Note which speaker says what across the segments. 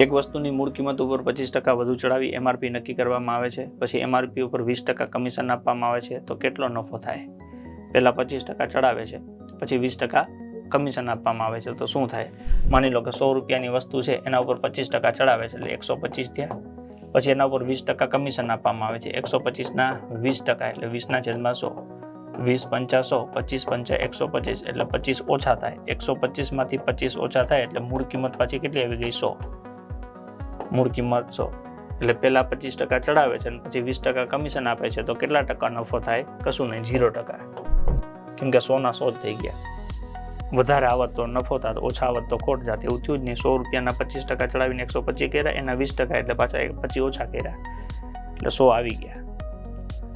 Speaker 1: એક વસ્તુની મૂળ કિંમત ઉપર 25% વધુ ચડાવી MRP નક્કી કરવામાં આવે છે, પછી MRP ઉપર 20% કમિશન આપવામાં આવે છે, તો કેટલો નફો થાય? પહેલા 25% ચડાવે છે, પછી 20% કમિશન આપવામાં આવે છે, તો શું થાય? માની લો કે 100 રૂપિયાની વસ્તુ છે, એના ઉપર 25% ચડાવે છે, એટલે 125 થયા. પછી એના ઉપર 20% કમિશન આપવામાં આવે છે. 125 ના 20% એટલે 20/100. 20 પંચા 100, 25 પંચા 125, એટલે 25 ઓછા થાય. 125 માંથી 25 ઓછા થાય એટલે મૂળ કિંમત પાછી કેટલી આવી ગઈ? 100. મૂળ કિંમત 100. એટલે પહેલા 25% ચડાવે છે અને પછી 20% કમિશન આપે છે, તો કેટલા ટકા નફો થાય? કશું નહીં, 0%. કેમ કે 100 ના 100 જ થઈ ગયા. વધારે આવત તો નફો થાત, ઓછા આવત તો ખોટ જાત. એવું થયું જ નહીં. 100 રૂપિયાના 25% ચડાવીને 125 કર્યા, એના 20% એટલે પાછા 25 ઓછા કર્યા, એટલે 100 આવી ગયા.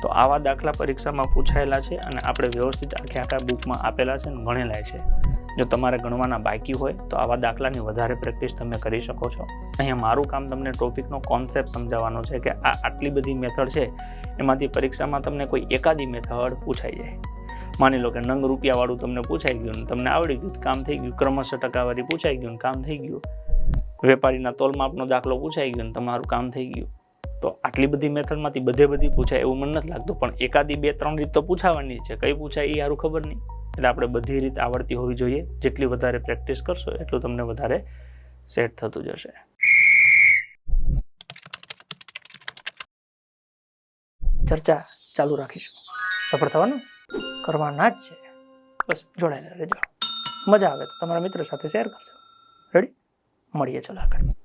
Speaker 1: તો આવા દાખલા પરીક્ષામાં પૂછાયેલા છે અને આપણે વ્યવસ્થિત આખા બુકમાં આપેલા છે અને ગણેલા છે. જો તમારે ગણવાના બાકી હોય તો આવા દાખલાની વધારે પ્રેક્ટિસ તમે કરી શકો છો. અહીંયા મારું કામ તમને ટોપિકનો કોન્સેપ્ટ સમજાવવાનો છે કે આ આટલી બધી મેથડ છે, એમાંથી પરીક્ષામાં તમને કોઈ એકાદી મેથડ પૂછાઈ જાય. માની લો કે નંગ રૂપિયાવાળું તમને પૂછાઈ ગયું, તમને આવડી ગયું, કામ થઈ ગયું. ક્રમશઃ ટકાવારી પૂછાઈ ગયું, કામ થઈ ગયું. વેપારીના તોલમાપનો દાખલો પૂછાઈ ગયો, તમારું કામ થઈ ગયું. તો આટલી બધી મેથડમાંથી બધી પૂછાય એવું મને નથી લાગતું, પણ એકાદી 2-3 રીત તો પૂછાવાની છે. કઈ પૂછાય એ સારું ખબર નહીં. એટલે આપણે બધી રીત આવડતી હોવી જોઈએ. જેટલી વધારે પ્રેક્ટિસ કરશો એટલું તમને વધારે સેટ થતું જશે. ચર્ચા ચાલુ રાખીશું. સફળ થવાનું કરવાના જ છે. બસ જોડાયેલા રહેજો. મજા આવે તો તમારા મિત્રો સાથે શેર કરજો. રેડી? મળીએ ચાલો આગળ.